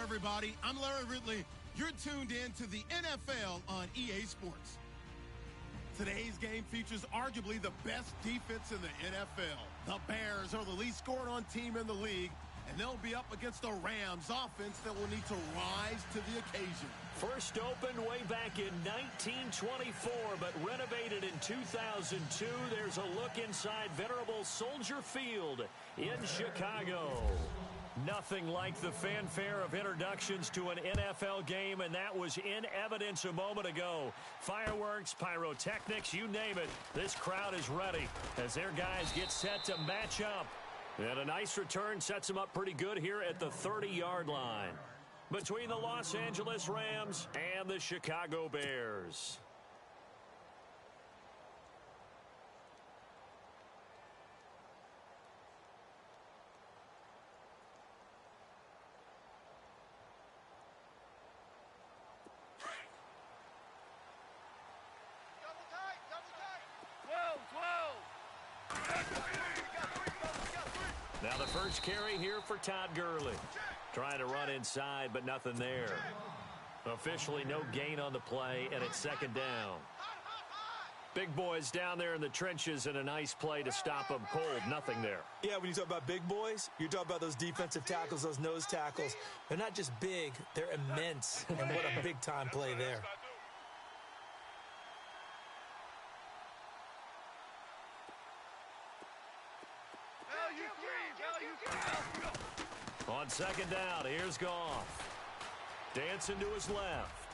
everybody. I'm Larry Ridley. You're tuned in to the NFL on EA Sports. Today's game features arguably the best defense in the NFL. The Bears are the least scored on team in the league, and they'll be up against the Rams offense that will need to rise to the occasion. First opened way back in 1924, but renovated in 2002. There's a look inside venerable Soldier Field in Chicago. Nothing like the fanfare of introductions to an NFL game, and that was in evidence a moment ago. Fireworks, pyrotechnics, you name it. This crowd is ready as their guys get set to match up. And a nice return sets them up pretty good here at the 30-yard line between the Los Angeles Rams and the Chicago Bears. Now the first carry here for Todd Gurley. Trying to run inside, but nothing there. Officially no gain on the play, and it's second down. Big boys down there in the trenches, and a nice play to stop them cold. Nothing there. Yeah, when you talk about big boys, you're talking about those defensive tackles, those nose tackles. They're not just big, they're immense. And what a big-time play there. On second down, here's Goff. Dancing to his left.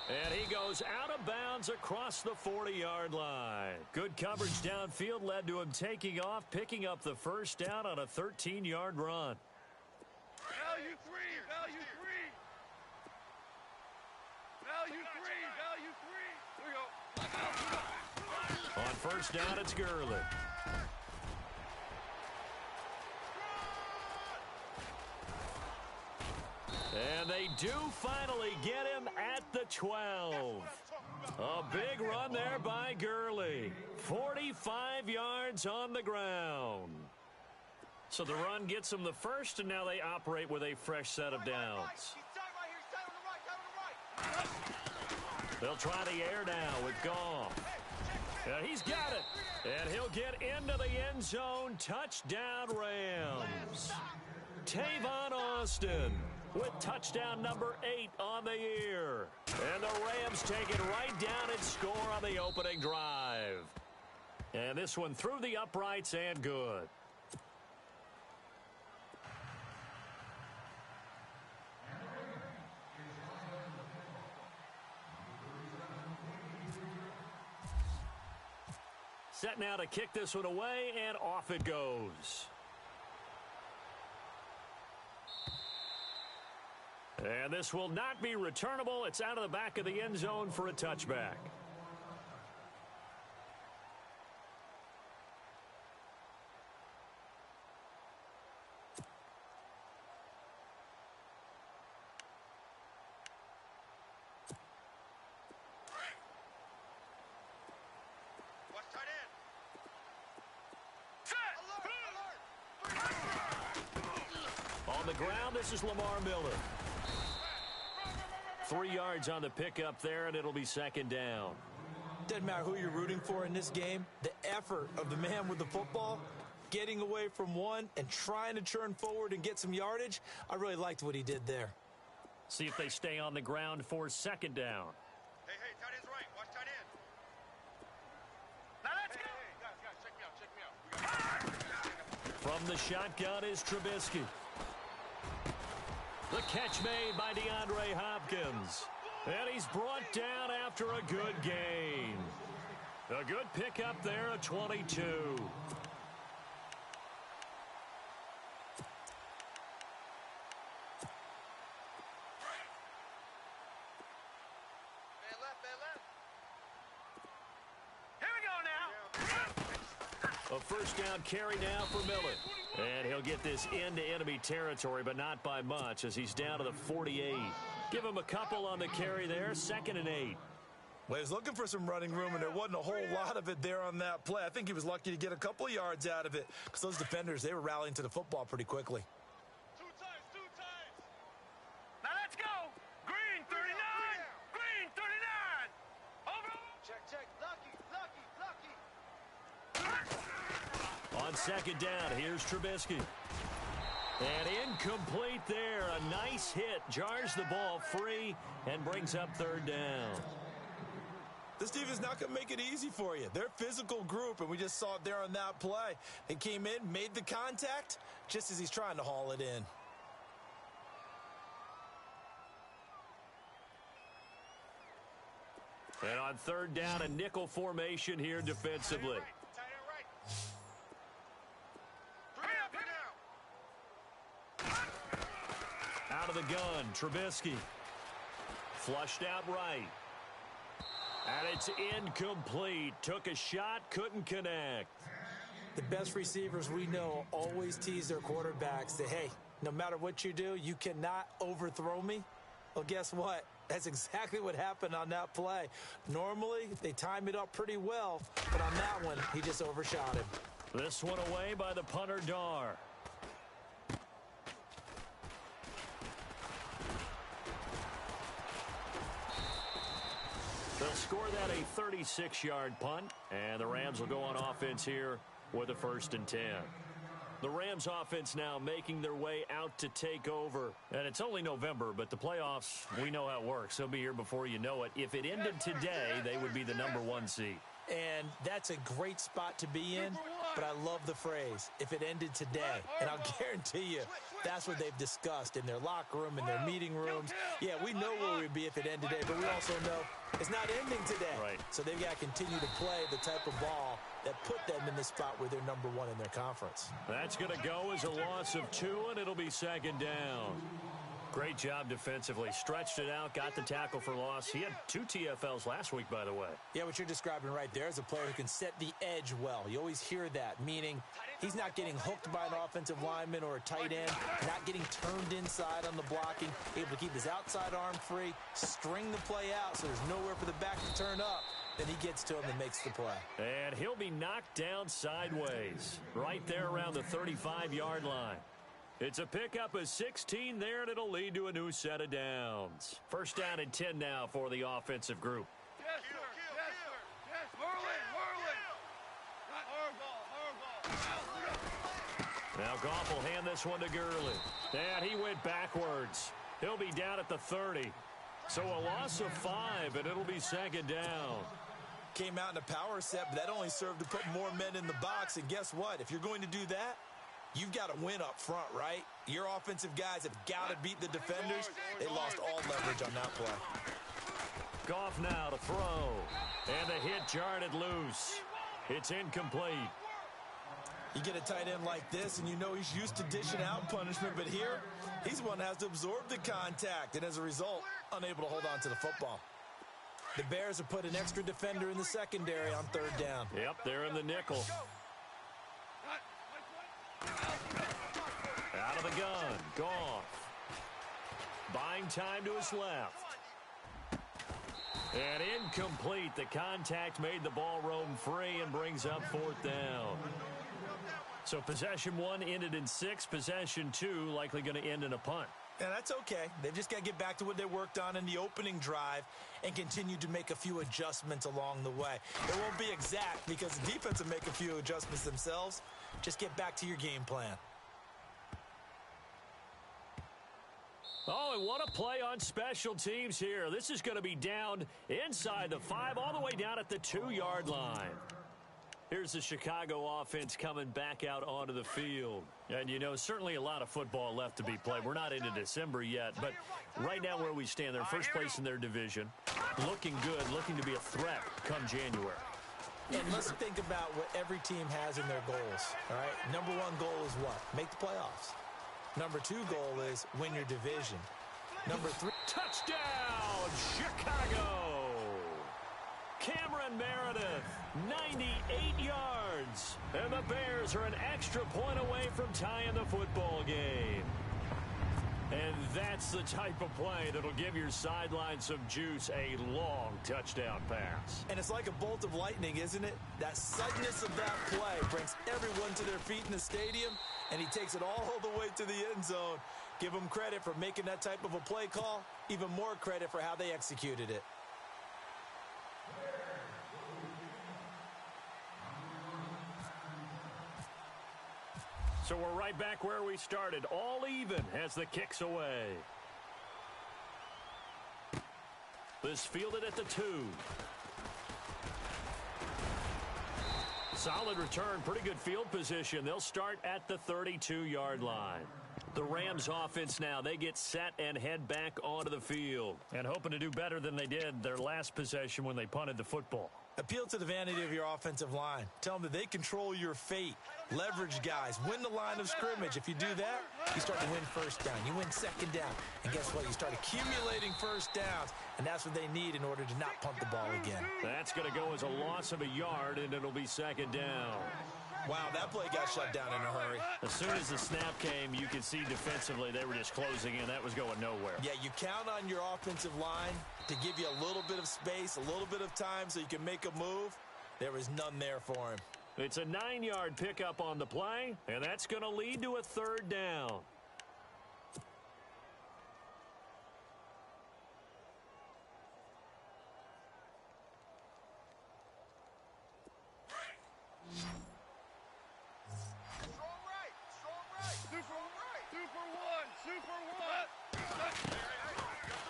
And he goes out of bounds across the 40-yard line. Good coverage downfield led to him taking off, picking up the first down on a 13-yard run. Value three. Here we go. On first down, it's Gurley. And they do finally get him at the 12. A big run there by Gurley. 45 yards on the ground. So the run gets them the first, and now they operate with a fresh set of downs. They'll try the air now with Goff. And he's got it. And he'll get into the end zone. Touchdown, Rams. Tavon Austin with touchdown number 8 on the year. And the Rams take it right down and score on the opening drive. And this one through the uprights and good. Set now to kick this one away, and off it goes. And this will not be returnable. It's out of the back of the end zone for a touchback. On the ground, this is Lamar Miller. 3 yards on the pickup there, and it'll be second down. Doesn't matter who you're rooting for in this game. The effort of the man with the football, getting away from one and trying to turn forward and get some yardage, I really liked what he did there. See if they stay on the ground for second down. Hey, tight end's right. Watch tight end. Now let's go. Hey, guys, check me out. From the shotgun is Trubisky. The catch made by DeAndre Hopkins. And he's brought down after a good gain. A good pickup there at 22. Here we go now. A first down carry now for Miller. And he'll get this into enemy territory, but not by much as he's down to the 48. Give him a couple on the carry there, 2nd and 8. Well, he was looking for some running room, and there wasn't a whole lot of it there on that play. I think he was lucky to get a couple of yards out of it because those defenders, they were rallying to the football pretty quickly. Two times. On second down, here's Trubisky. And incomplete there. A nice hit. Jars the ball free and brings up third down. This defense not going to make it easy for you. They're a physical group, and we just saw it there on that play. They came in, made the contact, just as he's trying to haul it in. And on third down, a nickel formation here defensively. Out of the gun, Trubisky. Flushed out right. And it's incomplete. Took a shot, couldn't connect. The best receivers we know always tease their quarterbacks that, hey, no matter what you do, you cannot overthrow me. Well, guess what? That's exactly what happened on that play. Normally, they time it up pretty well, but on that one, he just overshot him. This one away by the punter, Dar. They'll score that a 36-yard punt, and the Rams will go on offense here with a 1st and 10. The Rams offense now making their way out to take over. And it's only November, but the playoffs, we know how it works. They'll be here before you know it. If it ended today, they would be the #1 seed. And that's a great spot to be in, but I love the phrase, if it ended today. And I'll guarantee you, that's what they've discussed in their locker room, in their meeting rooms. Yeah, we know where we'd be if it ended today, but we also know it's not ending today. Right. So they've got to continue to play the type of ball that put them in the spot where they're #1 in their conference. That's going to go as a loss of 2, and it'll be 2nd down. Great job defensively. Stretched it out, got the tackle for loss. He had 2 TFLs last week, by the way. Yeah, what you're describing right there is a player who can set the edge well. You always hear that, meaning he's not getting hooked by an offensive lineman or a tight end, not getting turned inside on the blocking, able to keep his outside arm free, string the play out so there's nowhere for the back to turn up. Then he gets to him and makes the play. And he'll be knocked down sideways, right there around the 35-yard line. It's a pickup of 16 there, and it'll lead to a new set of downs. 1st down and 10 now for the offensive group. Yes, sir. Yes, sir. Yes, Whirling. Now Goff will hand this one to Gurley. And he went backwards. He'll be down at the 30. So a loss of 5, and it'll be 2nd down. Came out in a power set, but that only served to put more men in the box. And guess what? If you're going to do that, you've got to win up front, right? Your offensive guys have got to beat the defenders. They lost all leverage on that play. Goff now to throw. And the hit jarred it loose. It's incomplete. You get a tight end like this, and you know he's used to dishing out punishment, but here, he's the one that has to absorb the contact, and as a result, unable to hold on to the football. The Bears have put an extra defender in the secondary on 3rd down. Yep, they're in the nickel. Out of the gun, Goff. Buying time to his left. And incomplete. The contact made the ball roam free and brings up 4th down. So possession 1 ended in 6. Possession 2 likely going to end in a punt. Yeah, that's okay. They've just got to get back to what they worked on in the opening drive and continue to make a few adjustments along the way. It won't be exact because the defense will make a few adjustments themselves. Just get back to your game plan. Oh, and what a play on special teams here. This is going to be down inside the 5, all the way down at the 2-yard line. Here's the Chicago offense coming back out onto the field. And, you know, certainly a lot of football left to be played. We're not into December yet, but right now where we stand, they're first place in their division. Looking good, looking to be a threat come January. And let's think about what every team has in their goals, all right? #1 goal is what? Make the playoffs. #2 goal is win your division. #3. Touchdown, Chicago! Cameron Meredith, 98 yards. And the Bears are an extra point away from tying the football game. And that's the type of play that'll give your sideline some juice, a long touchdown pass. And it's like a bolt of lightning, isn't it? That suddenness of that play brings everyone to their feet in the stadium, and he takes it all the way to the end zone. Give him credit for making that type of a play call, even more credit for how they executed it. So we're right back where we started, all even as the kick's away. This fielded at the 2. Solid return, pretty good field position. They'll start at the 32-yard line. The Rams offense now, they get set and head back onto the field. And hoping to do better than they did their last possession when they punted the football. Appeal to the vanity of your offensive line. Tell them that they control your fate. Leverage guys. Win the line of scrimmage. If you do that, you start to win first down. You win second down. And guess what? You start accumulating first downs. And that's what they need in order to not punt the ball again. That's going to go as a loss of a yard, and it'll be second down. Wow, that play got shut down in a hurry. As soon as the snap came, you could see defensively they were just closing in. That was going nowhere. Yeah, you count on your offensive line to give you a little bit of space, a little bit of time so you can make a move. There was none there for him. It's a 9-yard pickup on the play, and that's going to lead to a third down.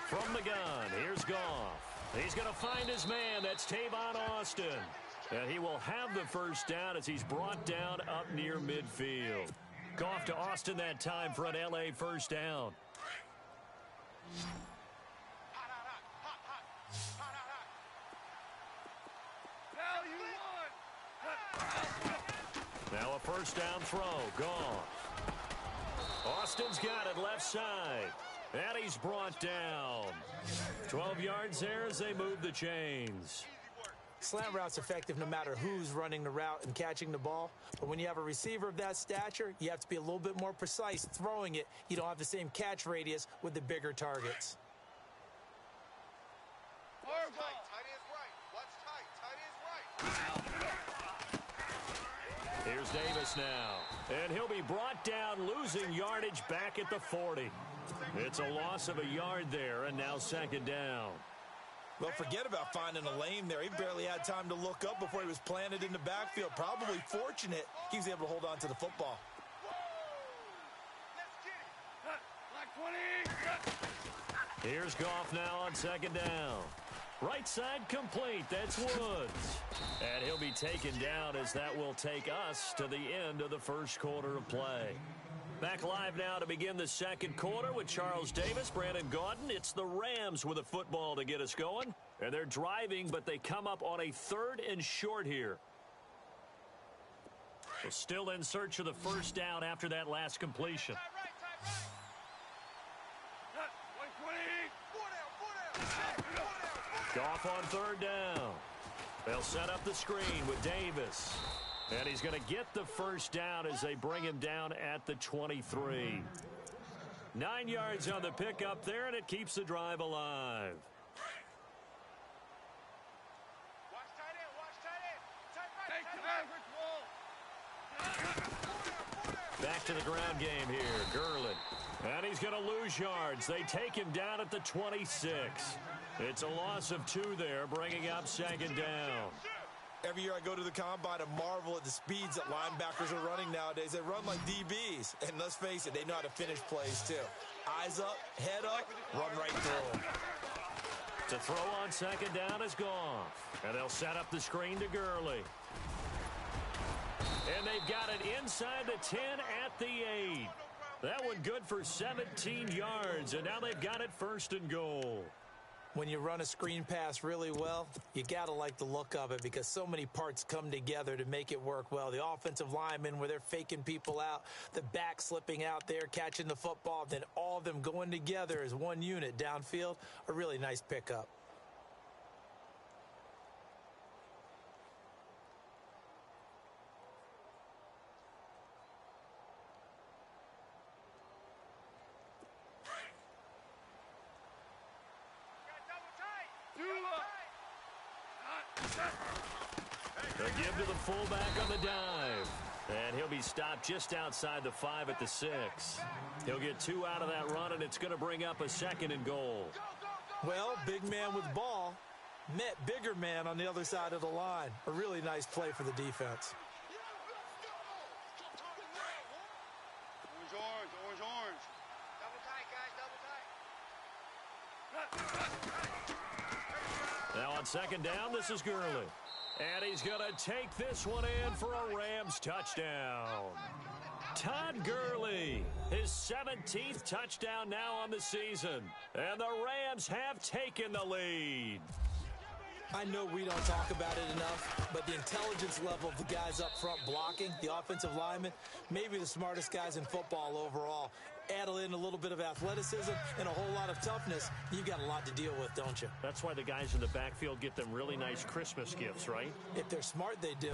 From the gun, here's Goff. He's going to find his man. That's Tavon Austin. And he will have the first down as he's brought down up near midfield. Goff to Austin that time for an L.A. first down. Now a first down throw. Goff. Austin's got it left side. And he's brought down. 12 yards there as they move the chains. Slant route's effective no matter who's running the route and catching the ball. But when you have a receiver of that stature, you have to be a little bit more precise throwing it. You don't have the same catch radius with the bigger targets. Here's Davis now. And he'll be brought down, losing yardage back at the 40. It's a loss of a yard there, and now second down. Well, forget about finding a lane there. He barely had time to look up before he was planted in the backfield. Probably fortunate he was able to hold on to the football. Here's Goff now on second down. Right side complete. That's Woods. And he'll be taken down as that will take us to the end of the first quarter of play. Back live now to begin the second quarter with Charles Davis, Brandon Gaudin. It's the Rams with a football to get us going. And they're driving, but they come up on a 3rd and short here. So still in search of the first down after that last completion. Goff on 3rd down. They'll set up the screen with Davis. And he's going to get the first down as they bring him down at the 23. 9 yards on the pickup there, and it keeps the drive alive. Back to the ground game here. Gurley. And he's going to lose yards. They take him down at the 26. It's a loss of 2 there, bringing up second down. Every year I go to the combine and marvel at the speeds that linebackers are running nowadays. They run like DBs. And let's face it, they know how to finish plays too. Eyes up, head up, run right through them. To throw on second down is Goff. And they'll set up the screen to Gurley. And they've got it inside the 10 at the 8. That one good for 17 yards. And now they've got it 1st and goal. When you run a screen pass really well, you got to like the look of it because so many parts come together to make it work well. The offensive linemen where they're faking people out, the back slipping out there, catching the football, then all of them going together as one unit downfield, a really nice pickup. They'll give to the fullback on the dive. And he'll be stopped just outside the 5 at the 6. He'll get 2 out of that run, and it's going to bring up a 2nd and goal. Well, big man with ball met bigger man on the other side of the line. A really nice play for the defense. Now on second down, this is Gurley. And he's going to take this one in for a Rams touchdown. Todd Gurley, his 17th touchdown now on the season. And the Rams have taken the lead. I know we don't talk about it enough, but the intelligence level of the guys up front blocking, the offensive linemen, maybe the smartest guys in football overall. Add in a little bit of athleticism and a whole lot of toughness, you've got a lot to deal with, don't you? That's why the guys in the backfield get them really nice Christmas gifts, right? If they're smart, they do.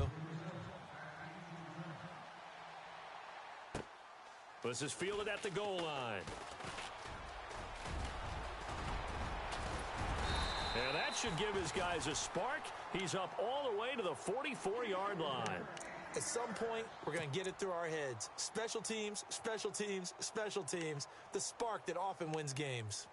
This is fielded at the goal line. And that should give his guys a spark. He's up all the way to the 44-yard line. At some point, we're going to get it through our heads. Special teams, special teams, special teams. The spark that often wins games.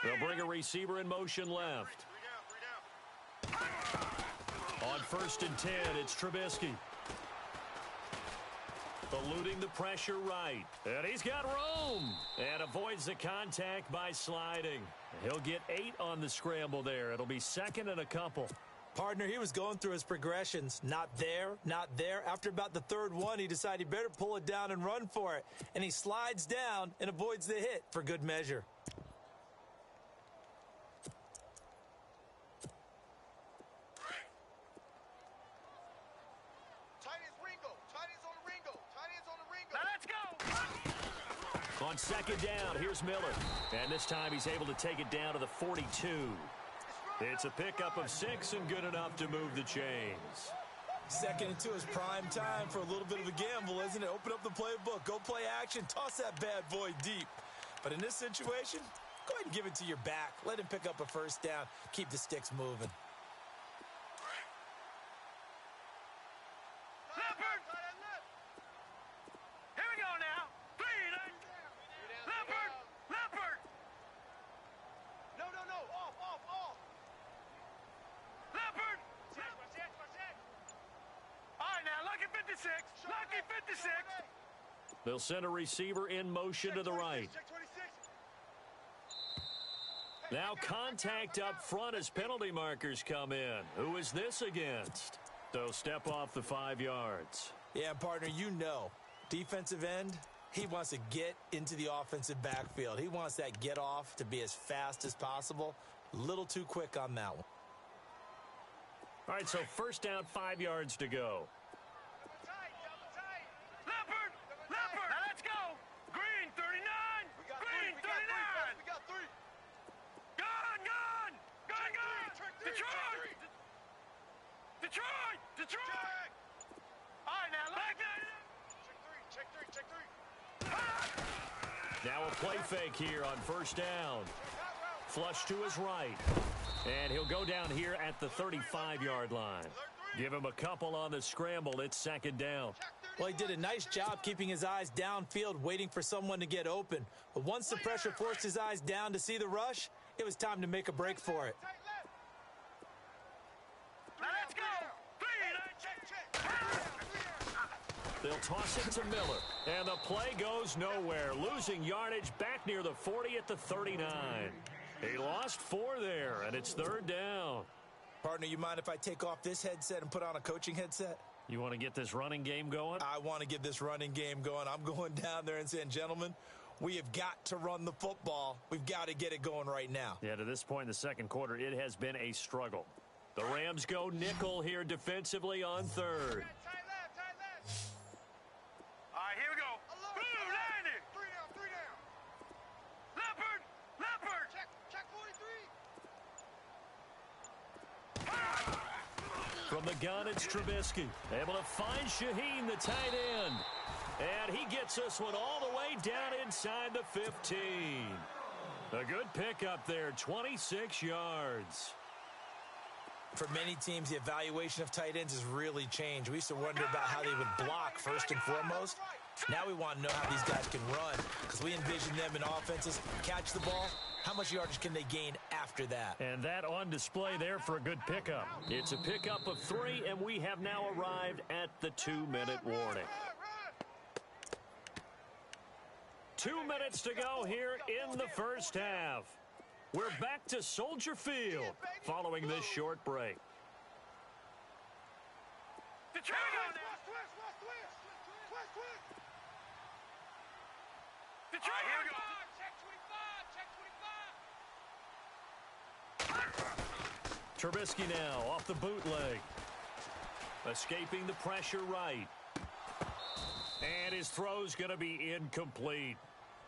They'll bring a receiver in motion left. On 1st and 10, it's Trubisky. Eluding the pressure right. And he's got room. And avoids the contact by sliding. He'll get 8 on the scramble there. It'll be 2nd and a couple. Partner, he was going through his progressions. Not there, not there. After about the 3rd one, he decided he better pull it down and run for it. And he slides down and avoids the hit for good measure. On 2nd down, here's Miller. And this time he's able to take it down to the 42. It's a pickup of 6 and good enough to move the chains. 2nd and 2 is prime time for a little bit of a gamble, isn't it? Open up the playbook, go play action, toss that bad boy deep. But in this situation, go ahead and give it to your back. Let him pick up a 1st down, keep the sticks moving. They'll send a receiver in motion to the right. Now contact up front as penalty markers come in. Who is this against? So step off the 5 yards. Yeah, partner, you know, defensive end, he wants to get into the offensive backfield. He wants that get off to be as fast as possible. A little too quick on that one. All right, so 1st down, 5 yards to go. Now a play fake here on 1st down. Flush to his right. And he'll go down here at the 35-yard line. Give him a couple on the scramble. It's 2nd down. Well, he did a nice job keeping his eyes downfield, waiting for someone to get open. But once the pressure forced his eyes down to see the rush, it was time to make a break for it. Let's go! They'll toss it to Miller. And the play goes nowhere. Losing yardage back near the 40 at the 39. He lost 4 there, and it's 3rd down. Partner, you mind if I take off this headset and put on a coaching headset? You want to get this running game going? I want to get this running game going. I'm going down there and saying, gentlemen, we have got to run the football. We've got to get it going right now. Yeah, to this point in the 2nd quarter, it has been a struggle. The Rams go nickel here defensively on 3rd. From the gun, it's Trubisky. Able to find Shaheen, the tight end. And he gets this one all the way down inside the 15. A good pickup there, 26 yards. For many teams, the evaluation of tight ends has really changed. We used to wonder about how they would block first and foremost. Now we want to know how these guys can run because we envision them in offenses, catch the ball. How much yardage can they gain after that? And that on display there for a good pickup. It's a pickup of 3, and we have now arrived at the 2-minute warning. 2 minutes to go here in the first half. We're back to Soldier Field following this short break. Trubisky now off the bootleg. Escaping the pressure right. And his throw's going to be incomplete.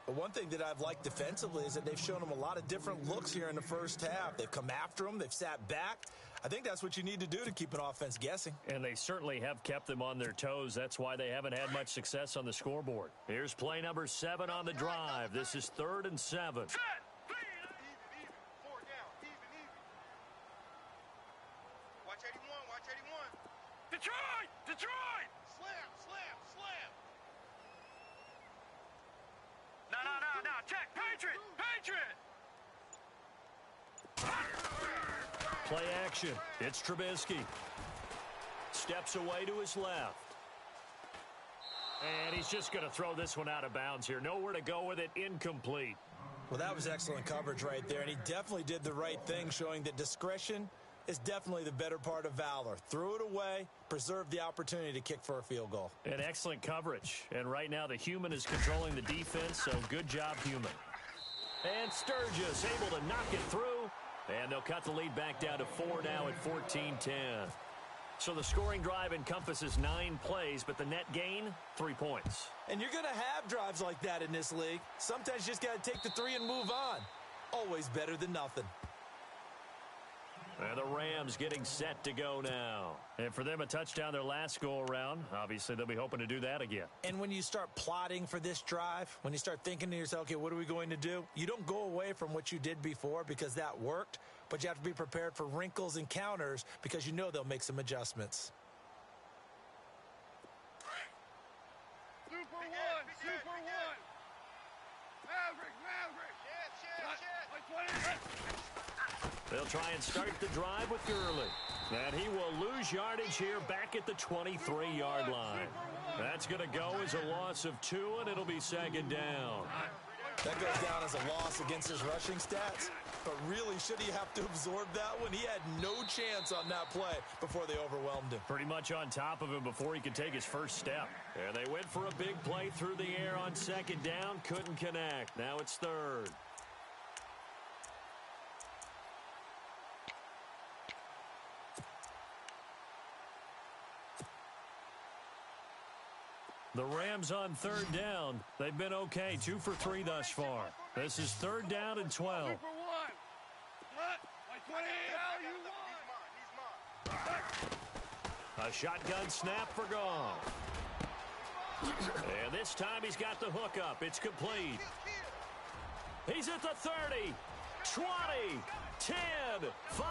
But one thing that I've liked defensively is that they've shown him a lot of different looks here in the first half. They've come after him. They've sat back. I think that's what you need to do to keep an offense guessing. And they certainly have kept them on their toes. That's why they haven't had much success on the scoreboard. Here's play number 7 on the drive. This is 3rd and 7. Even. 4 down. Even. Watch 81. Watch 81. Detroit! Slam. No. Check. Patriot. Play action. It's Trubisky. Steps away to his left. And he's just going to throw this one out of bounds here. Nowhere to go with it. Incomplete. Well, that was excellent coverage right there, and he definitely did the right thing, showing that discretion is definitely the better part of valor. Threw it away, preserved the opportunity to kick for a field goal. And excellent coverage. And right now the human is controlling the defense, so good job, human. And Sturgis able to knock it through. And they'll cut the lead back down to 4 now at 14-10. So the scoring drive encompasses 9 plays, but the net gain, 3 points. And you're going to have drives like that in this league. Sometimes you just got to take the 3 and move on. Always better than nothing. And the Rams getting set to go now. And for them, a touchdown their last go-around. Obviously, they'll be hoping to do that again. And when you start plotting for this drive, when you start thinking to yourself, okay, what are we going to do? You don't go away from what you did before because that worked, but you have to be prepared for wrinkles and counters because you know they'll make some adjustments. Super one. Maverick. They'll try and start the drive with Gurley. And he will lose yardage here back at the 23-yard line. That's going to go as a loss of 2, and it'll be 2nd down. That goes down as a loss against his rushing stats. But really, should he have to absorb that one? He had no chance on that play before they overwhelmed him. Pretty much on top of him before he could take his first step. And they went for a big play through the air on 2nd down. Couldn't connect. Now it's 3rd. The Rams on 3rd down. They've been okay, 2 for 3 thus far. This is 3rd down and 12. A shotgun snap for Goff. And this time he's got the hook up. It's complete. He's at the 30, 20, 10, 5,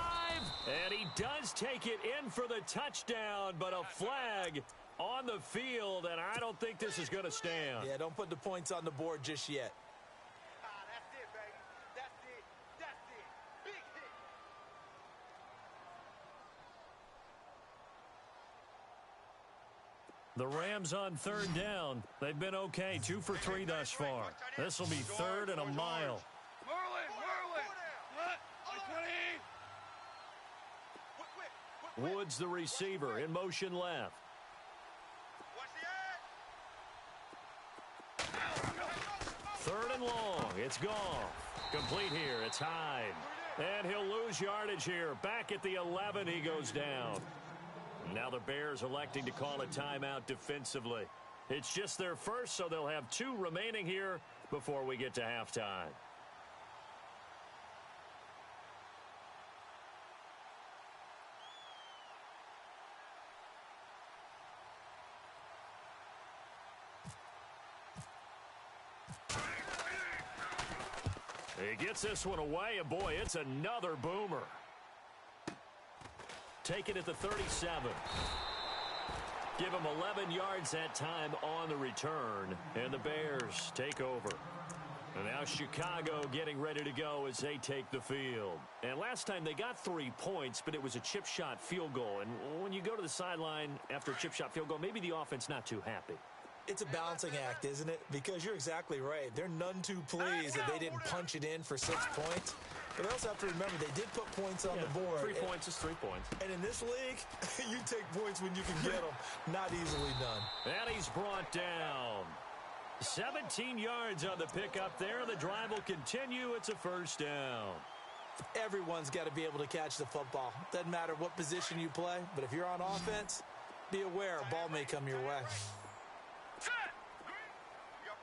and he does take it in for the touchdown, but a flag on the field, and I don't think this is going to stand. Yeah, don't put the points on the board just yet. That's it, baby. That's it. Big hit. The Rams on 3rd down. They've been okay, 2 for 3 thus far. This will be 3rd and a mile. Woods, the receiver, in motion left. 3rd and long. It's Goff. Complete here. It's Hyde. And he'll lose yardage here. Back at the 11, he goes down. Now the Bears electing to call a timeout defensively. It's just their first, so they'll have 2 remaining here before we get to halftime. He gets this one away, and boy, it's another boomer. Take it at the 37. Give him 11 yards that time on the return, and the Bears take over. And now Chicago getting ready to go as they take the field. And last time they got 3 points, but it was a chip shot field goal. And when you go to the sideline after a chip shot field goal, maybe the offense not too happy. It's a balancing act, isn't it? Because you're exactly right. They're none too pleased that they didn't punch it in for 6 points. But they also have to remember they did put points on the board. 3 points is 3 points. And in this league, you take points when you can get them. Not easily done. And he's brought down. 17 yards on the pickup there. The drive will continue. It's a first down. Everyone's got to be able to catch the football. Doesn't matter what position you play, but if you're on offense, be aware a ball may come your way.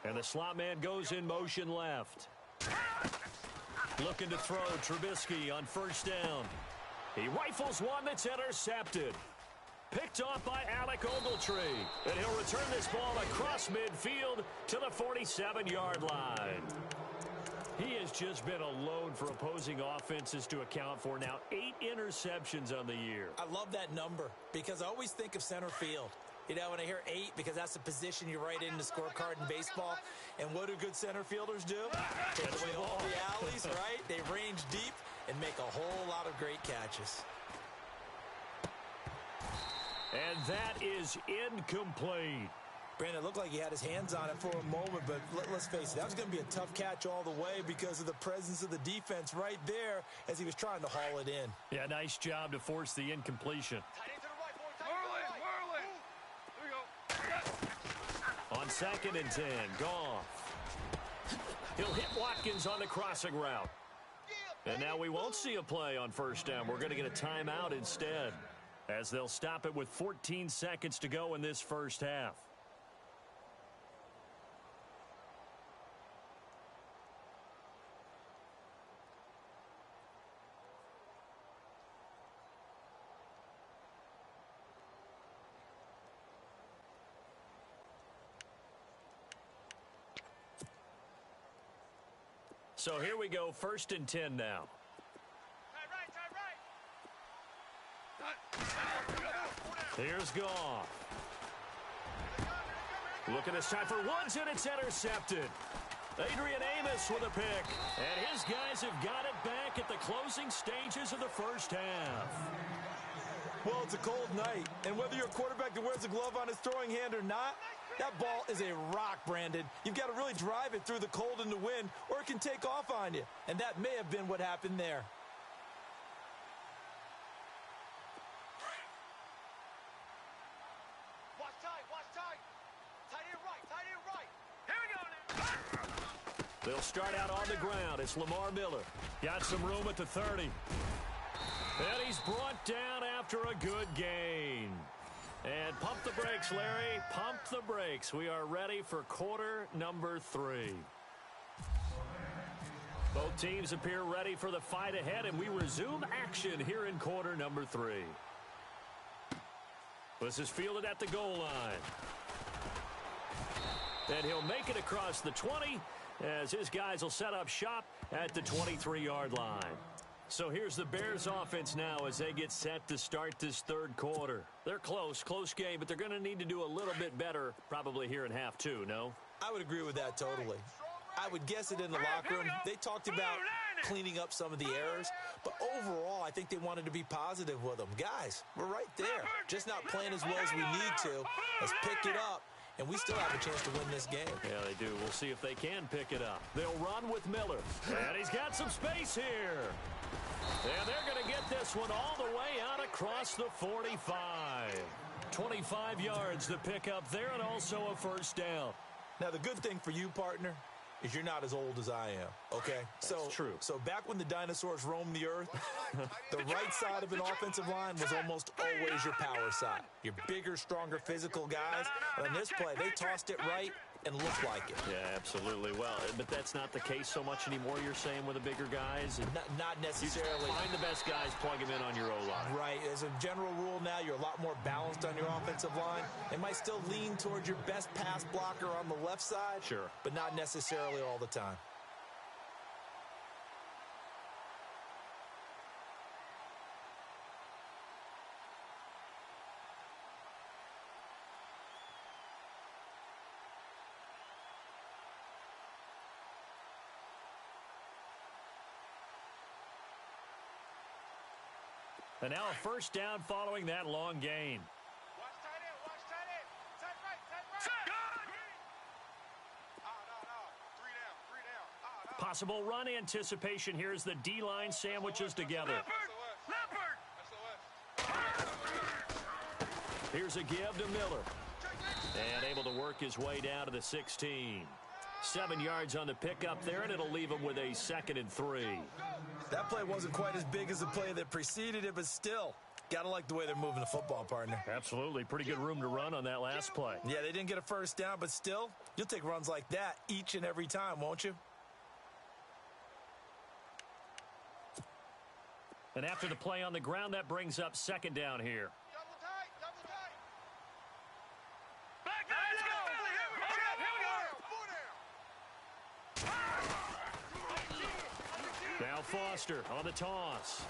And the slot man goes in motion left. Looking to throw. Trubisky on first down. He rifles one that's intercepted. Picked off by Alec Ogletree. And he'll return this ball across midfield to the 47-yard line. He has just been a load for opposing offenses to account for. Now 8 interceptions on the year. I love that number because I always think of center field. You know, when I hear 8, because that's the position you write in the scorecard in baseball. And what do good center fielders do? Take away all the alleys, right? They range deep and make a whole lot of great catches. And that is incomplete. Brandon, it looked like he had his hands on it for a moment, but let's face it, that was going to be a tough catch all the way because of the presence of the defense right there as he was trying to haul it in. Yeah, nice job to force the incompletion. On 2nd and 10, Goff. He'll hit Watkins on the crossing route. And now we won't see a play on first down. We're going to get a timeout instead, as they'll stop it with 14 seconds to go in this first half. So here we go, 1st and 10 now. Here's Goff. Looking this time for Woods, and it's intercepted. Adrian Amos with a pick. And his guys have got it back at the closing stages of the first half. Well, it's a cold night, and whether you're a quarterback that wears a glove on his throwing hand or not, that ball is a rock, Brandon. You've got to really drive it through the cold and the wind, or it can take off on you. And that may have been what happened there. Watch tight. Tight end right. Here we go now. They'll start out on the ground. It's Lamar Miller. Got some room at the 30. And he's brought down after a good gain. And pump the brakes, Larry. Pump the brakes. We are ready for quarter number 3. Both teams appear ready for the fight ahead, and we resume action here in quarter number 3. This is fielded at the goal line. And he'll make it across the 20 as his guys will set up shop at the 23-yard line. So here's the Bears offense now as they get set to start this third quarter. They're close game, but they're going to need to do a little bit better probably here in half 2, no? I would agree with that totally. I would guess it in the locker room. They talked about cleaning up some of the errors, but overall, I think they wanted to be positive with them. Guys, we're right there. Just not playing as well as we need to. Let's pick it up, and we still have a chance to win this game. Yeah, they do. We'll see if they can pick it up. They'll run with Miller, and he's got some space here. And they're going to get this one all the way out across the 45. 25 yards to pick up there, and also a first down. Now, the good thing for you, partner, is you're not as old as I am, okay? That's true. So back when the dinosaurs roamed the earth, the right side of an offensive line was almost always your power side. Your bigger, stronger physical guys. And in this play, they tossed it right and looked like it. Yeah, absolutely. Well, but that's not the case so much anymore, you're saying, with the bigger guys? And not necessarily. You find the best guys, plug them in on your O-line. Right. As a general rule now, you're a lot more balanced on your offensive line. It might still lean towards your best pass blocker on the left side. Sure. But not necessarily all the time. And now a first down following that long gain. Watch tight end, watch tight end. Tight right, tight right. No. 3 down. Possible run anticipation here as the D-line sandwiches together. Here's a give to Miller. And able to work his way down to the 16. 7 yards on the pickup there, and it'll leave him with a 2nd and 3. That play wasn't quite as big as the play that preceded it, but still, got to like the way they're moving the football, partner. Absolutely. Pretty good room to run on that last play. Yeah, they didn't get a first down, but still, you'll take runs like that each and every time, won't you? And after the play on the ground, that brings up 2nd down here. Double tight. Now Foster on the toss.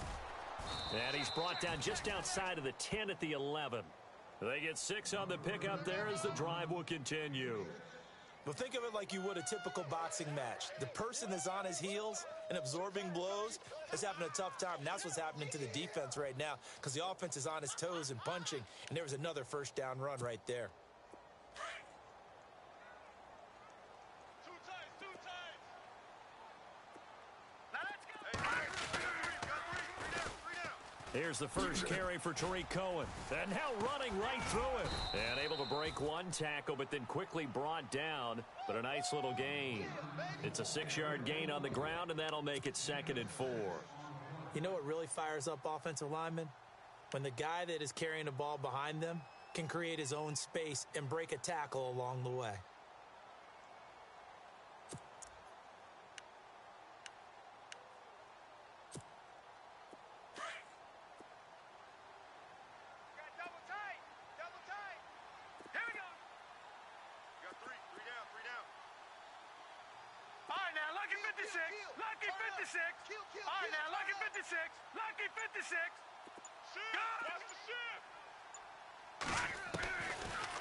And he's brought down just outside of the 10 at the 11. They get 6 on the pickup there as the drive will continue. But think of it like you would a typical boxing match. The person that's on his heels and absorbing blows is having a tough time. And that's what's happening to the defense right now because the offense is on his toes and punching. And there was another first down run right there. Here's the first carry for Tariq Cohen. And now running right through him. And able to break one tackle, but then quickly brought down. But a nice little gain. It's a 6-yard gain on the ground, and that'll make it 2nd and 4. You know what really fires up offensive linemen? When the guy that is carrying the ball behind them can create his own space and break a tackle along the way.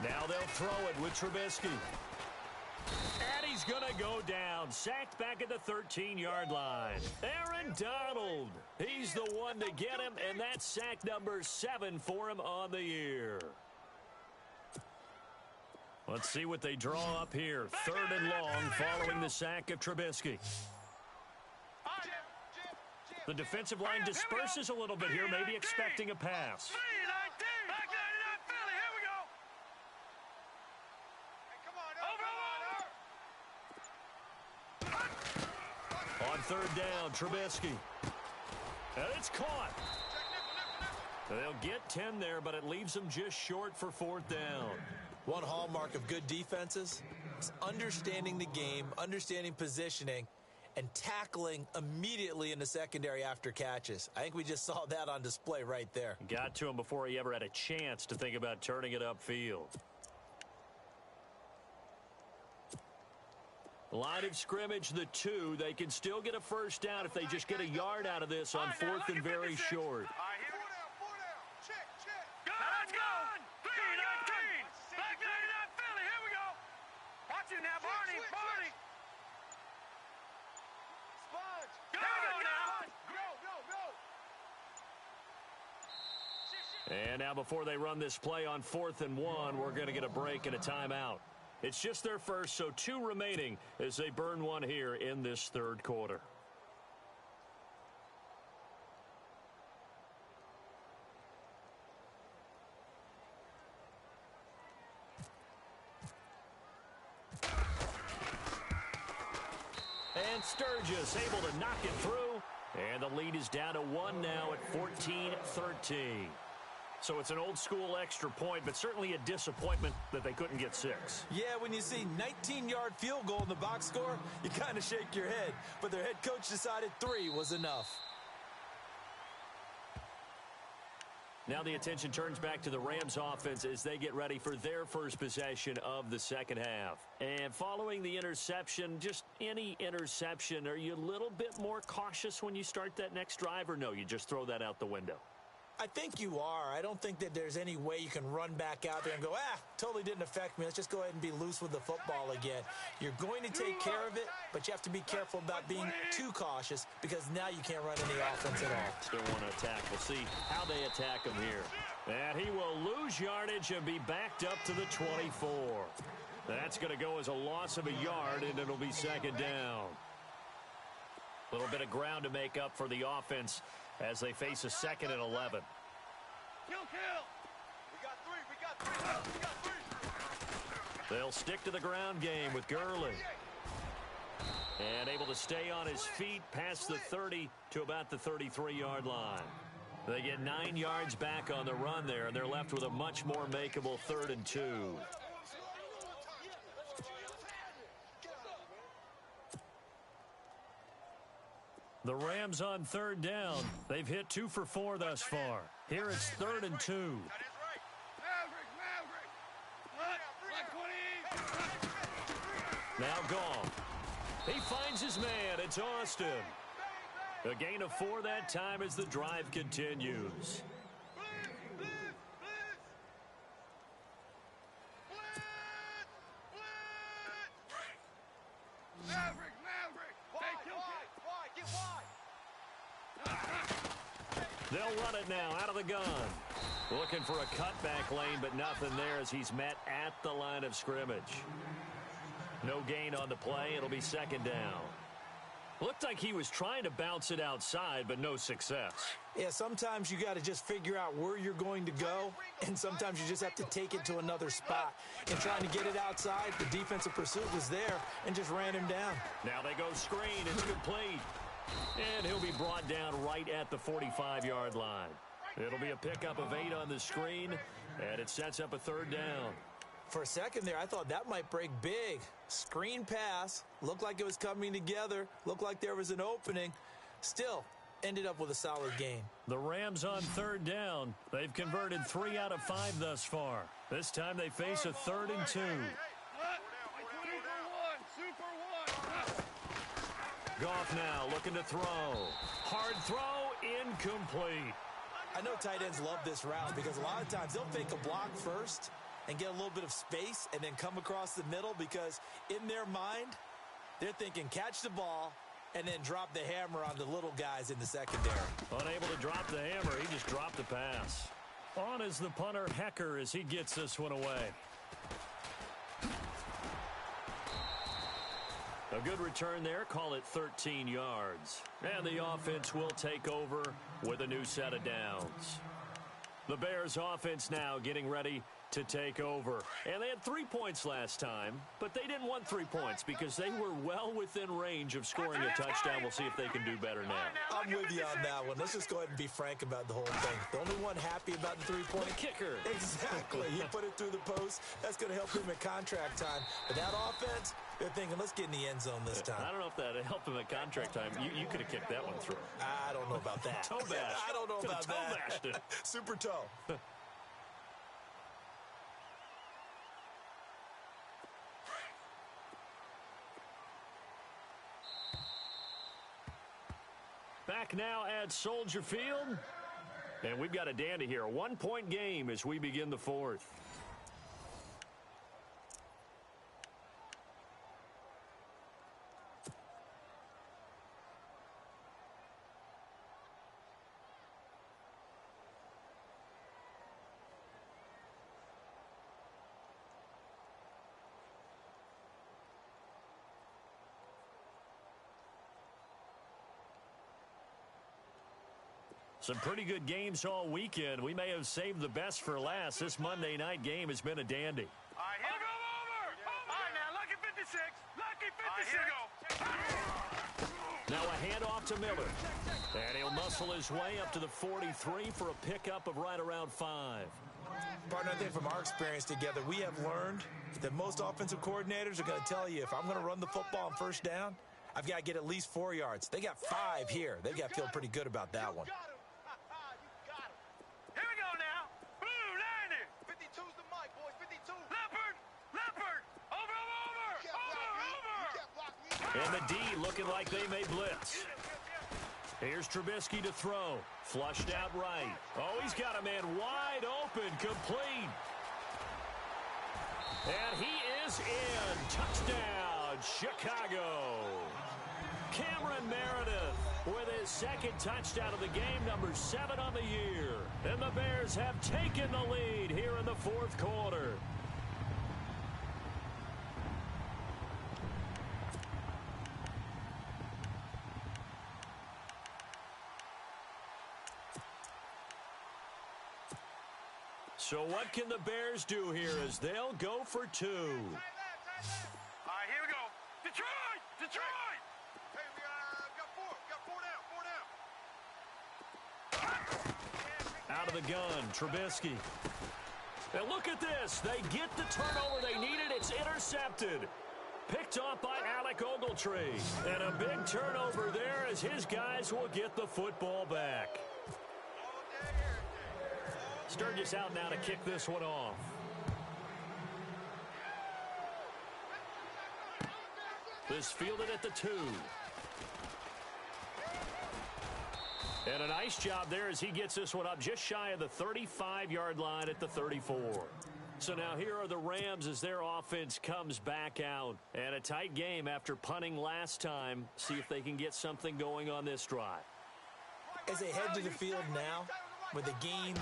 Now they'll throw it with Trubisky. And he's going to go down. Sacked back at the 13-yard line. Aaron Donald. He's the one to get him, and that's sack number 7 for him on the year. Let's see what they draw up here. 3rd and long following the sack of Trubisky. The defensive line disperses a little bit here, maybe expecting a pass. On 3rd down, Trubisky. And it's caught. They'll get 10 there, but it leaves them just short for 4th down. One hallmark of good defenses is understanding the game, understanding positioning, and tackling immediately in the secondary after catches. I think we just saw that on display right there. Got to him before he ever had a chance to think about turning it upfield. Line of scrimmage, the 2. They can still get a first down if they just get a yard out of this on 4th and very short. 4 down. Check. Let's go. 3-19. Black 99 Philly. Here we go. Watch it now, Barney. Sponge. Go now. Go. And now before they run this play on 4th and 1, we're going to get a break and a timeout. It's just their first, so 2 remaining as they burn one here in this 3rd quarter. And Sturgis able to knock it through. And the lead is down to 1 now at 14-13. So it's an old-school extra point, but certainly a disappointment that they couldn't get 6. Yeah, when you see 19-yard field goal in the box score, you kind of shake your head. But their head coach decided 3 was enough. Now the attention turns back to the Rams offense as they get ready for their first possession of the second half. And following the interception, just any interception, are you a little bit more cautious when you start that next drive, or no, you just throw that out the window? I think you are. I don't think that there's any way you can run back out there and go, totally didn't affect me. Let's just go ahead and be loose with the football again. You're going to take care of it, but you have to be careful about being too cautious because now you can't run any offense at all. Still want to attack. We'll see how they attack him here. And he will lose yardage and be backed up to the 24. That's going to go as a loss of a yard, and it'll be second down. A little bit of ground to make up for the offense as they face a 2nd and 11. Kill. We got three. They'll stick to the ground game with Gurley. And able to stay on his feet past the 30 to about the 33-yard line. They get 9 yards back on the run there, and they're left with a much more makeable 3rd and 2. The Rams on 3rd down. They've hit 2 for 4 thus far. Here it's 3rd and 2. That is right. Maverick. Now gone. He finds his man. It's Austin. A gain of 4 that time as the drive continues. Maverick. Wide. Get wide. They'll run it now out of the gun. Looking for a cutback lane, but nothing there as he's met at the line of scrimmage. No gain on the play. It'll be 2nd down. Looked like he was trying to bounce it outside, but no success. Yeah, sometimes you got to just figure out where you're going to go, and sometimes you just have to take it to another spot. And trying to get it outside, the defensive pursuit was there and just ran him down. Now they go screen. It's complete. And he'll be brought down right at the 45-yard line. It'll be a pickup of 8 on the screen, and it sets up a 3rd down. For a second there, I thought that might break big. Screen pass. Looked like it was coming together. Looked like there was an opening. Still, ended up with a solid gain. The Rams on 3rd down. They've converted 3 out of 5 thus far. This time they face a 3rd and 2. Goff now looking to throw. Hard throw, incomplete. I know tight ends love this route because a lot of times they'll fake a block first and get a little bit of space and then come across the middle because in their mind, they're thinking catch the ball and then drop the hammer on the little guys in the secondary. Unable to drop the hammer, he just dropped the pass. On is the punter, Hecker, as he gets this one away. A good return there, call it 13 yards. And the offense will take over with a new set of downs. The Bears offense now getting ready to take over. And they had 3 points last time, but they didn't want 3 points because they were well within range of scoring a touchdown. We'll see if they can do better now. I'm with you on that one. Let's just go ahead and be frank about the whole thing. The only one happy about the 3-point The kicker. Exactly. He put it through the post. That's going to help him at contract time. But that offense, they're thinking, let's get in the end zone this time. I don't know if that helped him at contract time. You could have kicked that one through. I don't know about that. Toe bash. I don't know about toe that. bashed it. Super toe. Back now at Soldier Field. And we've got a dandy here. A 1-point game as we begin the 4th. Some pretty good games all weekend. We may have saved the best for last. This Monday night game has been a dandy. All right, here we go. Over. All right, now, lucky 56. Lucky 56. Now a handoff to Miller. And he'll muscle his way up to the 43 for a pickup of right around 5. Partner, I think from our experience together, we have learned that most offensive coordinators are going to tell you, if I'm going to run the football on 1st down, I've got to get at least 4 yards. They got 5 here. They've got to feel pretty good about that one. Here we go now. Blue, 90. 52's the mic, boys. 52. Leopard. Over. And the D looking like they may blitz. Here's Trubisky to throw. Flushed out right. Oh, he's got a man wide open, complete. And he is in. Touchdown, Chicago. Cameron Meredith with his second touchdown of the game, number 7 on the year. And the Bears have taken the lead here in the fourth quarter. So what can the Bears do here as they'll go for 2? All right, here we go. Detroit! Detroit! Hey, we got 4 down. Out of the gun, Trubisky. And look at this. They get the turnover they needed. It's intercepted. Picked off by Alec Ogletree. And a big turnover there as his guys will get the football back. Sturgis out now to kick this one off. This fielded at the 2. And a nice job there as he gets this one up just shy of the 35-yard line at the 34. So now here are the Rams as their offense comes back out. And a tight game after punting last time. See if they can get something going on this drive. As they head to the field now, with the game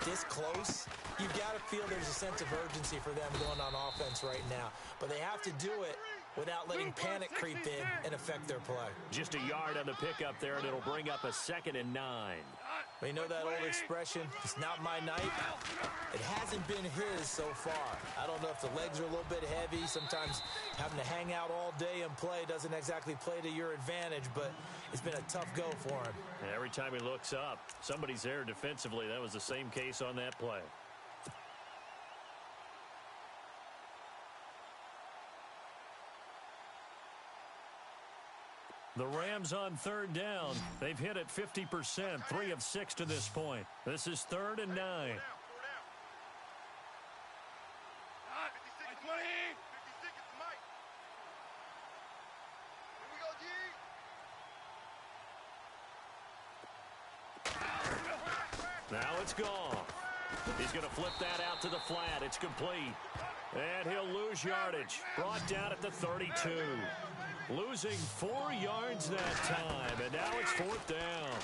this close, you've got to feel there's a sense of urgency for them going on offense right now. But they have to do it without letting panic creep in and affect their play. Just a yard on the pickup there, and it'll bring up a 2nd and 9. You know that old expression, it's not my night? It hasn't been his so far. I don't know if the legs are a little bit heavy. Sometimes having to hang out all day and play doesn't exactly play to your advantage, but it's been a tough go for him. And every time he looks up, somebody's there defensively. That was the same case on that play. The Rams on 3rd down. They've hit it 50%, 3 of 6 to this point. This is 3rd and 9. 4 down. 56 is Mike. Here we go, G. Now it's gone. He's going to flip that out to the flat. It's complete. And he'll lose yardage. Brought down at the 32. Losing 4 yards that time. And now it's 4th down.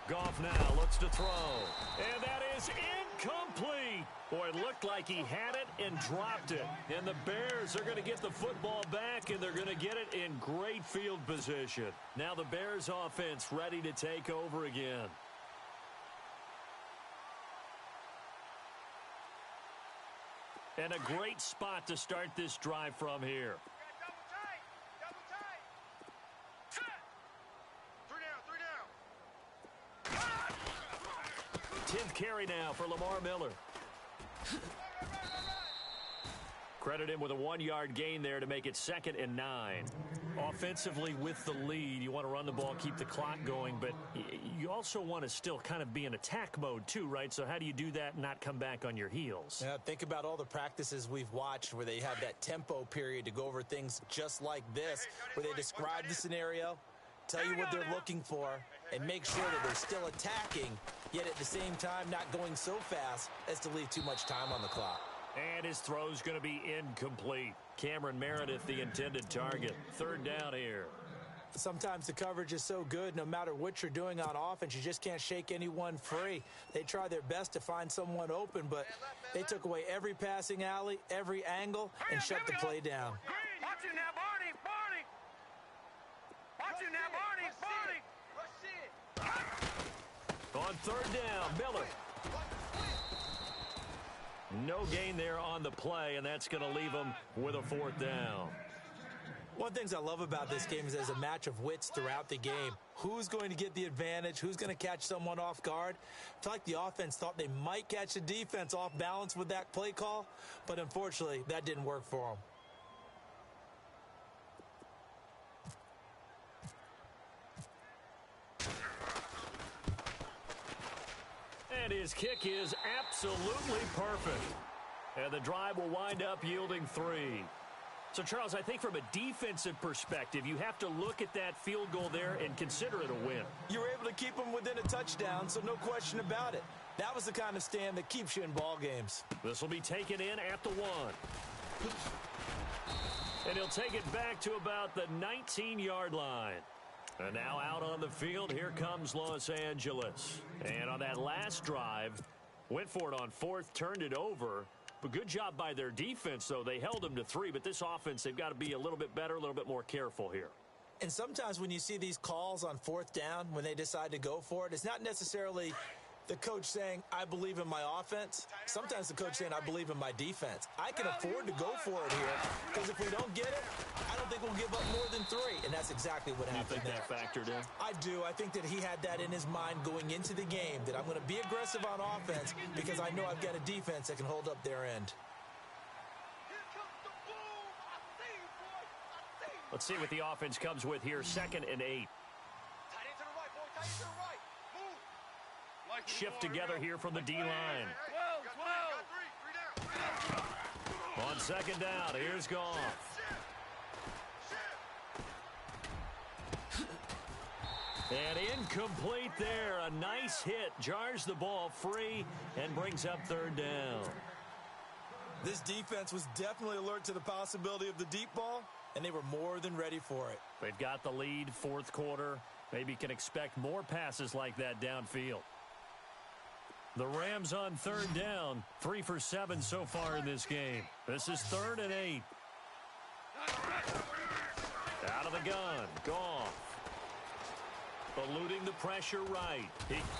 Goff now looks to throw. And that is incomplete. Boy, it looked like he had it and dropped it. And the Bears are going to get the football back, and they're going to get it in great field position. Now the Bears offense ready to take over again. And a great spot to start this drive from here. Double tight. Set. 3 down. 10th carry now for Lamar Miller. Credit him with a 1-yard gain there to make it 2nd and 9. Offensively with the lead, you want to run the ball, keep the clock going, but you also want to still kind of be in attack mode too, right? So how do you do that and not come back on your heels? Yeah, think about all the practices we've watched where they have that tempo period to go over things just like this, where they describe the scenario, tell you what they're looking for, and make sure that they're still attacking, yet at the same time not going so fast as to leave too much time on the clock. And his throw's going to be incomplete. Cameron Meredith, the intended target. 3rd down here. Sometimes the coverage is so good, no matter what you're doing on offense, you just can't shake anyone free. They try their best to find someone open, but they took away every passing alley, every angle, and shut the play down. Watch it now, Barney! Barney! Watch it now, Barney! Barney! On 3rd down, Miller. No gain there on the play, and that's going to leave them with a 4th down. One of the things I love about this game is there's a match of wits throughout the game. Who's going to get the advantage? Who's going to catch someone off guard? I feel like the offense thought they might catch the defense off balance with that play call, but unfortunately, that didn't work for them. And his kick is absolutely perfect. And the drive will wind up yielding 3. So, Charles, I think from a defensive perspective, you have to look at that field goal there and consider it a win. You were able to keep them within a touchdown, so no question about it. That was the kind of stand that keeps you in ball games. This will be taken in at the 1. And he'll take it back to about the 19-yard line. And now out on the field, here comes Los Angeles. And on that last drive, went for it on 4th, turned it over. But good job by their defense, though. They held them to 3, but this offense, they've got to be a little bit better, a little bit more careful here. And sometimes when you see these calls on 4th down, when they decide to go for it, it's not necessarily the coach saying, I believe in my offense. Sometimes the coach saying, I believe in my defense. I can afford to go for it here, because if we don't get it, I don't think we'll give up more than 3. And that's exactly what happened there. You think that factored in? I do. I think that he had that in his mind going into the game, that I'm going to be aggressive on offense because I know I've got a defense that can hold up their end. Let's see what the offense comes with here. 2nd and 8. Tight end to the right, boy. Tight end to the right. Move. Shift together here from the D-line. 12. On 2nd down, here's Goff. And incomplete there. A nice hit. Jars the ball free and brings up 3rd down. This defense was definitely alert to the possibility of the deep ball, and they were more than ready for it. They've got the lead, 4th quarter. Maybe can expect more passes like that downfield. The Rams on 3rd down, 3 for 7 so far in this game. This is 3rd and 8. Out of the gun, Goff. Eluding the pressure right.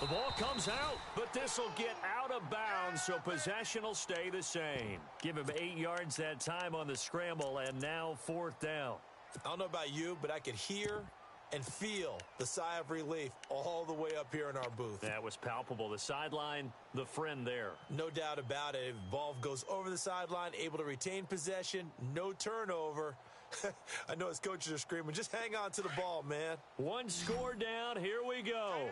The ball comes out, but this will get out of bounds, so possession will stay the same. Give him 8 yards that time on the scramble, and now 4th down. I don't know about you, but I could hear and feel the sigh of relief all the way up here in our booth. That was palpable. The sideline, the friend there. No doubt about it. If ball goes over the sideline, able to retain possession, no turnover. I know his coaches are screaming, just hang on to the ball, man. 1 score down. Here we go.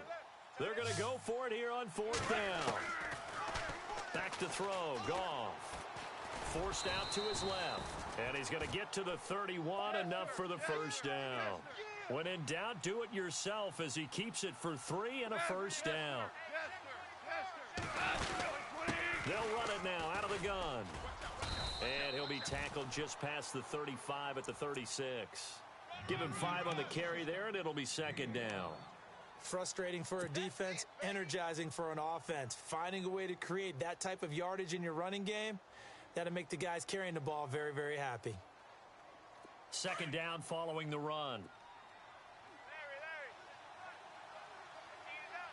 They're going to go for it here on 4th down. Back to throw. Goff. Forced out to his left. And he's going to get to the 31, enough for the 1st down. When in doubt, do it yourself as he keeps it for 3 and a 1st down. They'll run it now out of the gun. And he'll be tackled just past the 35 at the 36. Give him 5 on the carry there, and it'll be 2nd down. Frustrating for a defense, energizing for an offense. Finding a way to create that type of yardage in your running game, that'll make the guys carrying the ball very, very happy. 2nd down following the run.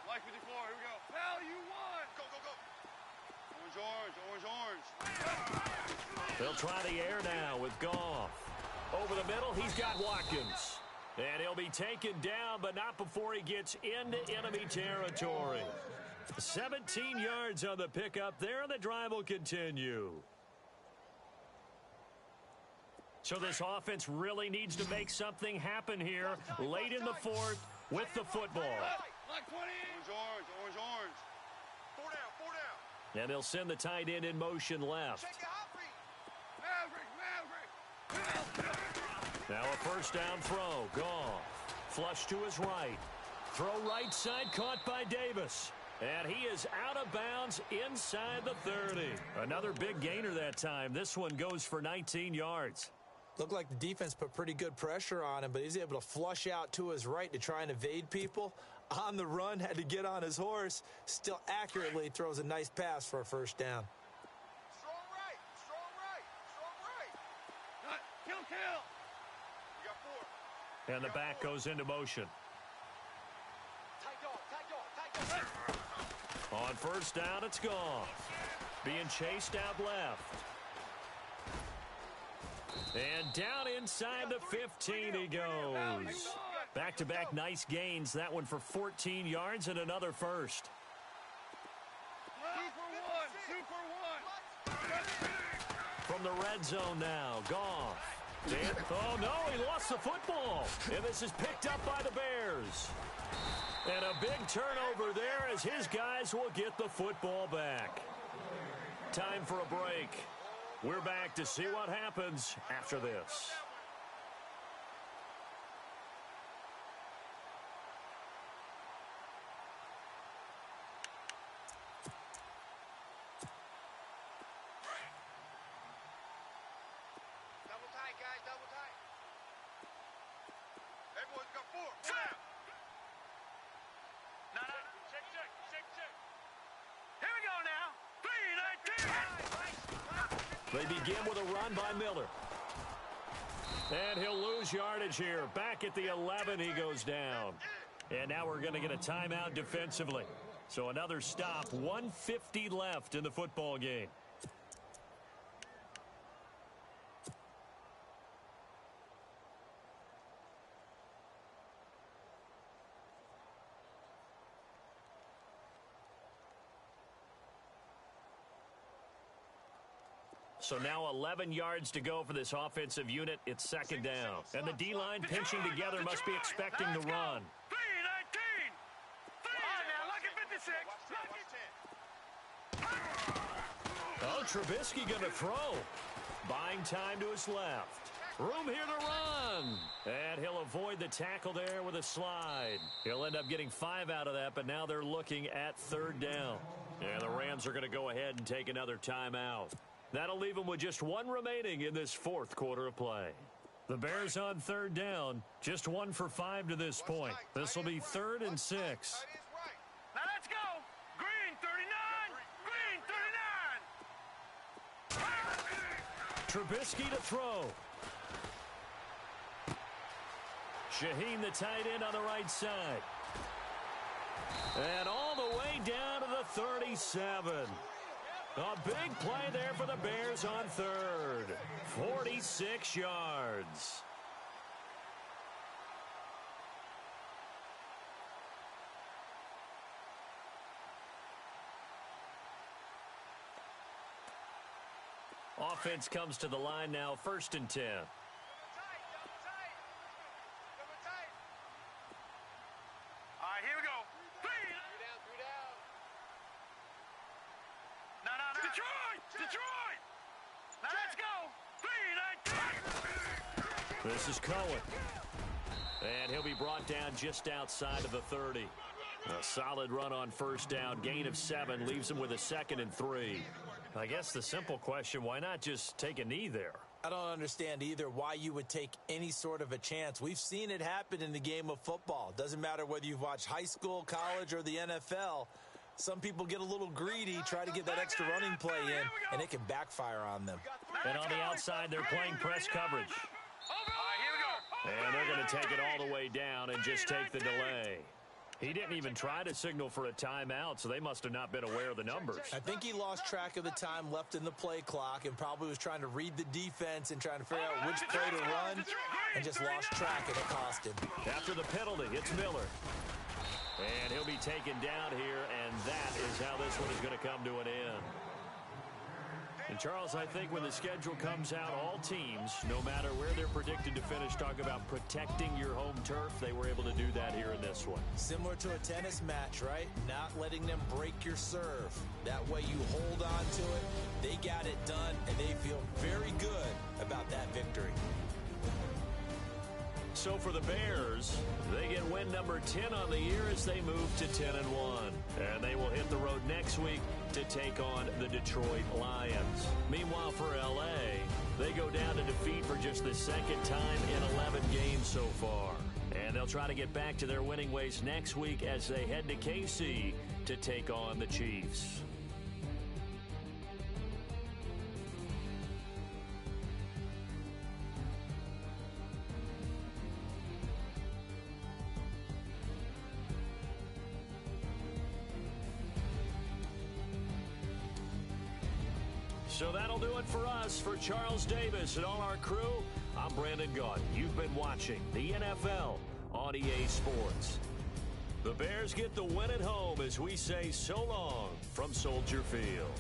Like 54, here we go. Hell, you won. Go, go, go. Orange. They'll try the air now with Goff. Over the middle, he's got Watkins. And he'll be taken down, but not before he gets into enemy territory. 17 yards on the pickup there, and the drive will continue. So this offense really needs to make something happen here late in the 4th with the football. Like 20. Orange. 4 down. And they'll send the tight end in motion left. Check your hot read. Maverick. Now a 1st down throw. Goff. Flush to his right. Throw right side caught by Davis. And he is out of bounds inside the 30. Another big gainer that time. This one goes for 19 yards. Looked like the defense put pretty good pressure on him, but he's able to flush out to his right to try and evade people. On the run, had to get on his horse. Still accurately throws a nice pass for a 1st down. Strong right. Kill. You got 4. And the back goes into motion. Tight dog. On 1st down, it's Goff. Being chased out left. And down inside the 15 he goes. Back-to-back nice gains. That one for 14 yards and another 1st. Super one. From the red zone now, Goff. Oh, no, he lost the football. And this is picked up by the Bears. And a big turnover there as his guys will get the football back. Time for a break. We're back to see what happens after this. Double tight, guys, double tight. Everyone's got four. Snap! No. Shake. Here we go now. 3-19. They begin with a run by Miller. And he'll lose yardage here. Back at the 11, he goes down. And now we're going to get a timeout defensively. So another stop, 1:50 left in the football game. So now 11 yards to go for this offensive unit. It's second down. And the D-line pinching together must be expecting the run. 3-19. All right, now, look at 56. Oh, Trubisky going to throw. Buying time to his left. Room here to run. And he'll avoid the tackle there with a slide. He'll end up getting 5 out of that, but now they're looking at third down. And the Rams are going to go ahead and take another timeout. That'll leave them with just 1 remaining in this fourth quarter of play. The Bears on third down, just 1 for 5 to this point. This will be 3rd and 6. Now let's go. Green 39. Green 39. Trubisky to throw. Shaheen, the tight end, on the right side. And all the way down to the 37. A big play there for the Bears on third. 46 yards. Offense comes to the line now, 1st and 10. Double tight. All right, here we go. 3 down. No. Detroit. Now let's go. 3-19. This is Cohen. And he'll be brought down just outside of the 30. A solid run on first down. Gain of 7 leaves him with a 2nd and 3. I guess the simple question, why not just take a knee there? I don't understand either why you would take any sort of a chance. We've seen it happen in the game of football. Doesn't matter whether you've watched high school, college, or the NFL. Some people get a little greedy, try to get that extra running play in, and it can backfire on them. And on the outside, they're playing press coverage. All right, here we go. And they're going to take it all the way down and just take the delay. He didn't even try to signal for a timeout, so they must have not been aware of the numbers. I think he lost track of the time left in the play clock and probably was trying to read the defense and trying to figure out which play to run and just lost track, and it cost him. After the penalty, it's Miller. And he'll be taken down here, and that is how this one is going to come to an end. And, Charles, I think when the schedule comes out, all teams, no matter where they're predicted to finish, talk about protecting your home turf. They were able to do that here in this one. Similar to a tennis match, right? Not letting them break your serve. That way you hold on to it. They got it done, and they feel very good about that victory. So for the Bears, they get win number 10 on the year as they move to 10-1. And they will hit the road next week to take on the Detroit Lions. Meanwhile, for L.A., they go down to defeat for just the 2nd time in 11 games so far. And they'll try to get back to their winning ways next week as they head to KC to take on the Chiefs. So that'll do it for us. For Charles Davis and all our crew, I'm Brandon Gaudin. You've been watching the NFL on EA Sports. The Bears get the win at home as we say so long from Soldier Field.